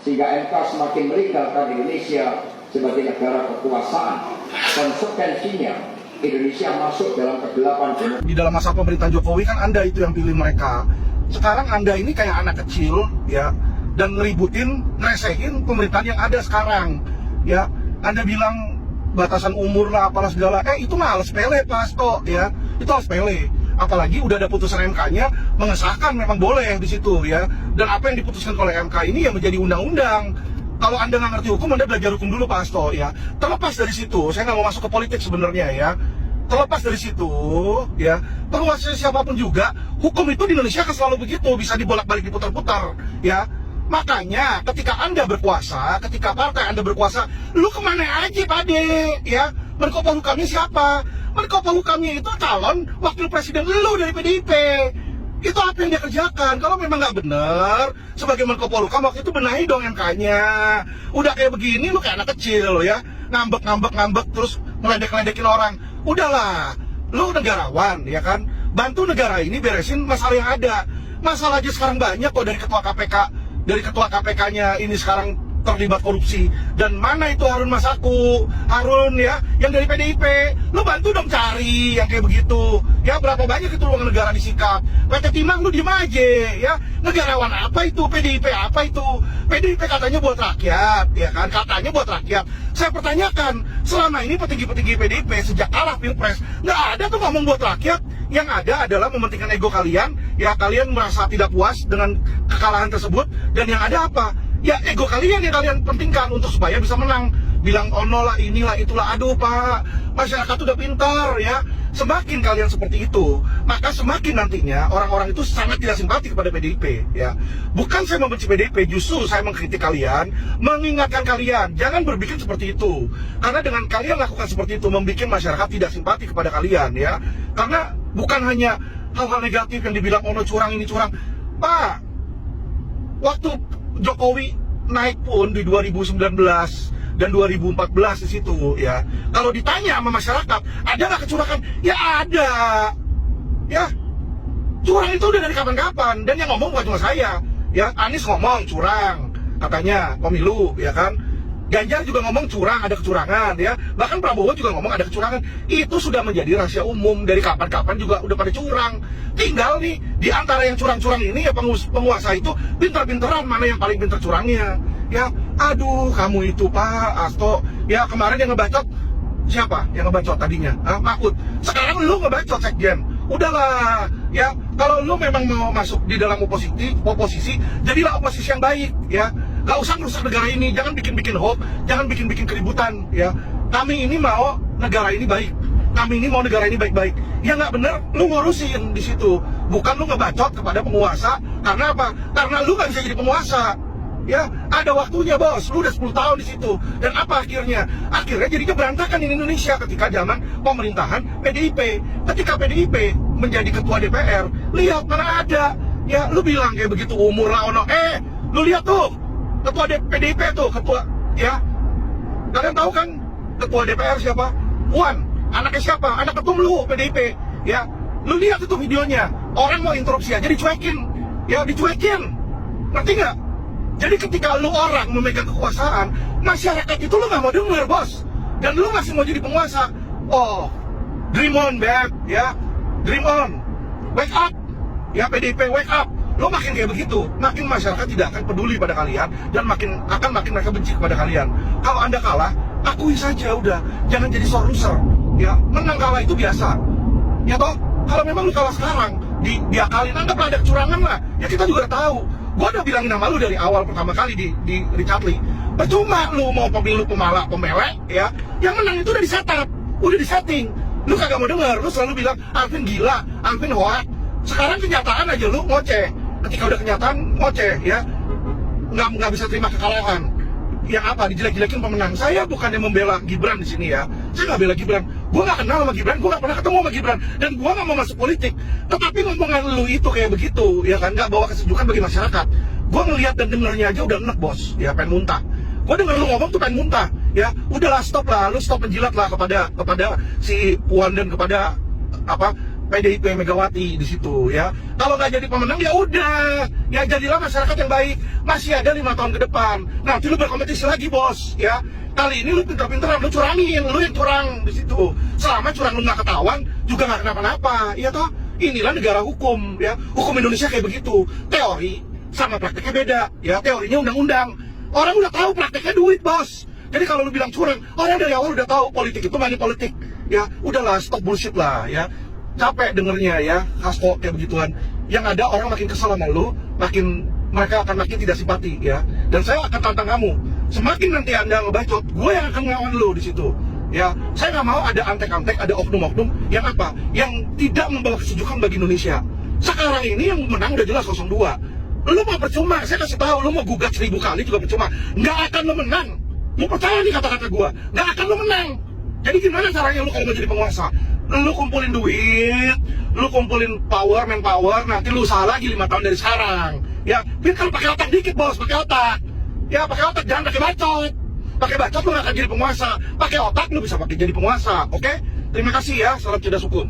sehingga MK semakin melegalkan Indonesia sebagai negara kekuasaan. Konsekuensinya Indonesia masuk dalam kegelapan demokrasi. Di dalam masa pemerintahan Jokowi kan Anda itu yang pilih mereka. Sekarang Anda ini kayak anak kecil ya, dan ngeributin, ngeresehin pemerintahan yang ada sekarang ya. Anda bilang batasan umur lah apalah segala, itu mah hal sepele Pak Hasto ya, itu hal sepele. Apalagi udah ada putusan MK-nya mengesahkan memang boleh di situ ya. Dan apa yang diputuskan oleh MK ini yang menjadi undang-undang. Kalau Anda nggak ngerti hukum, Anda belajar hukum dulu Pak Hasto ya. Terlepas dari situ, saya nggak mau masuk ke politik sebenarnya ya. Terlepas dari situ ya, penguasa siapapun juga, hukum itu di Indonesia kan selalu begitu, bisa dibolak-balik, diputar-putar ya. Makanya ketika Anda berkuasa, ketika partai Anda berkuasa, lu kemana aja Pak De ya? Menko Polhukamnya siapa? Menko Polhukamnya itu calon wakil presiden lu dari PDIP. Itu apa yang dia kerjakan? Kalau memang nggak benar, sebagai Menko Polhukam waktu itu benahi dong MK-nya. Udah kayak begini lu kayak anak kecil ya, ngambek terus ngeledek-ledekin orang. Udahlah, lu negarawan ya kan, bantu negara ini beresin masalah yang ada. Masalah aja sekarang banyak kok, dari ketua KPK, dari ketua KPK-nya ini sekarang terlibat korupsi. Dan mana itu Harun Masiku, Harun ya, yang dari PDIP. Lu bantu dong cari yang kayak begitu ya. Berapa banyak itu uang negara disikat. PT Timah lu diem aja ya. Negarawan apa itu? PDIP apa itu? PDIP katanya buat rakyat ya kan, katanya buat rakyat. Saya pertanyakan, selama ini petinggi-petinggi PDIP sejak kalah Pilpres nggak ada tuh ngomong buat rakyat. Yang ada adalah mementingkan ego kalian ya. Kalian merasa tidak puas dengan kekalahan tersebut, dan yang ada apa? Ya ego kalian yang kalian pentingkan untuk supaya bisa menang. Bilang ono lah, inilah, itulah. Aduh Pak, masyarakat udah pintar ya. Semakin kalian seperti itu, maka semakin nantinya orang-orang itu sangat tidak simpati kepada PDIP ya. Bukan saya membenci PDIP, justru saya mengkritik kalian, mengingatkan kalian jangan berpikir seperti itu. Karena dengan kalian lakukan seperti itu, membuat masyarakat tidak simpati kepada kalian ya. Karena bukan hanya hal-hal negatif yang dibilang ono curang, ini curang. Pak, waktu Jokowi naik pun di 2019 dan 2014 di situ ya. Kalau ditanya sama masyarakat, ada nggak kecurangan? Ya ada. Ya, curang itu udah dari kapan-kapan, dan yang ngomong bukan cuma saya. Ya, Anies ngomong curang, katanya pemilu ya kan. Ganjar juga ngomong curang, ada kecurangan ya. Bahkan Prabowo juga ngomong ada kecurangan. Itu sudah menjadi rahasia umum dari kapan-kapan, juga udah pada curang. Tinggal nih di antara yang curang-curang ini ya, penguasa itu pinter-pinteran mana yang paling pinter curangnya. Ya, aduh kamu itu Pak Hasto ya, kemarin yang ngebacot siapa? Yang ngebacot tadinya Mahfud. Sekarang lu ngebacot sekjen. Udahlah ya, kalau lu memang mau masuk di dalam oposisi, jadilah oposisi yang baik ya. Gak usah merusak negara ini, jangan bikin-bikin hoax, jangan bikin-bikin keributan ya. Kami ini mau negara ini baik, kami ini mau negara ini baik-baik. Ya nggak bener, lu ngurusin di situ, bukan lu ngebacot kepada penguasa. Karena apa? Karena lu nggak bisa jadi penguasa. Ya, ada waktunya bos, lu udah 10 tahun di situ. Dan apa akhirnya? Akhirnya jadinya berantakan di Indonesia ketika zaman pemerintahan PDIP. Ketika PDIP menjadi ketua DPR, lihat mana ada. Ya, lu bilang kayak begitu umur lah ono. Lu lihat tuh, ketua PDIP tuh, ketua ya. Kalian tahu kan ketua DPR siapa? Puan. Anaknya siapa? Anak ketum lu PDIP ya. Lu lihat itu videonya. Orang mau interupsi aja dicuekin. Ya, dicuekin. Ngerti nggak? Jadi ketika lu orang memegang kekuasaan, masyarakat itu lu nggak mau denger bos, dan lu masih mau jadi penguasa. Oh, dream on beb ya, dream on, wake up ya PDIP, wake up. Lu makin kayak begitu, makin masyarakat tidak akan peduli pada kalian, dan makin mereka benci kepada kalian. Kalau Anda kalah, akui saja udah, jangan jadi sore loser ya. Menang kalah itu biasa ya toh. Kalau memang lu kalah sekarang, diakalin, anggaplah ada kecurangan lah ya. Kita juga tahu. Gua udah bilangin sama lu dari awal pertama kali di Richard Lee. Percuma lu mau pemilu pemalak pemelek ya. Yang menang itu udah disetup, udah disetting. Lu kagak mau denger, lu selalu bilang Alvin gila, Alvin hoax. Sekarang kenyataan aja lu ngoceh. Ketika udah kenyataan ngoceh ya. Nggak bisa terima kekalahan. Yang apa? Dijelek-jelekin pemenang. Saya bukannya membela Gibran di sini ya. Saya nggak bela Gibran. Gua nggak kenal sama Gibran, gua nggak pernah ketemu sama Gibran, dan gua nggak mau masuk politik. Tetapi ngomongan lu itu kayak begitu, ya kan, nggak bawa kesejukan bagi masyarakat. Gua ngelihat dan dengernya aja udah enek bos, ya pengen muntah. Gua denger lu ngomong tuh pengen muntah, ya. Udahlah stop lah, lu stop menjilat lah kepada si Puan dan kepada apa PDIP Megawati di situ ya. Kalau nggak jadi pemenang ya udah, ya jadilah masyarakat yang baik. Masih ada 5 tahun ke depan. Nanti lu berkompetisi lagi bos ya. Kali ini lu pinter-pinteran, lu curangin, lu yang curang di situ. Selama curang lu nggak ketahuan, juga nggak kenapa-napa, ya toh. Inilah negara hukum ya. Hukum Indonesia kayak begitu. Teori sama prakteknya beda ya. Teorinya undang-undang. Orang udah tahu prakteknya duit bos. Jadi kalau lu bilang curang, orang dari awal udah tahu politik itu money politik. Ya, udahlah stop bullshit lah ya. Capek dengernya ya, hasto kayak begituan. Yang ada orang makin kesel sama lu, mereka akan makin tidak simpati ya. Dan saya akan tantang kamu. Semakin nanti Anda ngebacot, gue yang akan ngelawan lu di situ. Ya, saya nggak mau ada antek-antek, ada oknum-oknum yang apa? Yang tidak membawa kesejukan bagi Indonesia. Sekarang ini yang menang udah jelas 02. Lu mau percuma, saya kasih tahu, lu mau gugat 1000 kali juga percuma. Nggak akan lu menang. Lu percaya nih kata-kata gue, nggak akan lu menang. Jadi gimana caranya lu kalau mau jadi penguasa? Lu kumpulin duit, lu kumpulin manpower, nanti lu usaha lagi 5 tahun dari sekarang. Ya, biar kalau pakai otak dikit bos, pakai otak. Ya, pakai otak, jangan pakai bacot. Pakai bacot lu nggak akan jadi penguasa. Pakai otak lu bisa pakai jadi penguasa, oke? Terima kasih ya, salam cerdas hukum.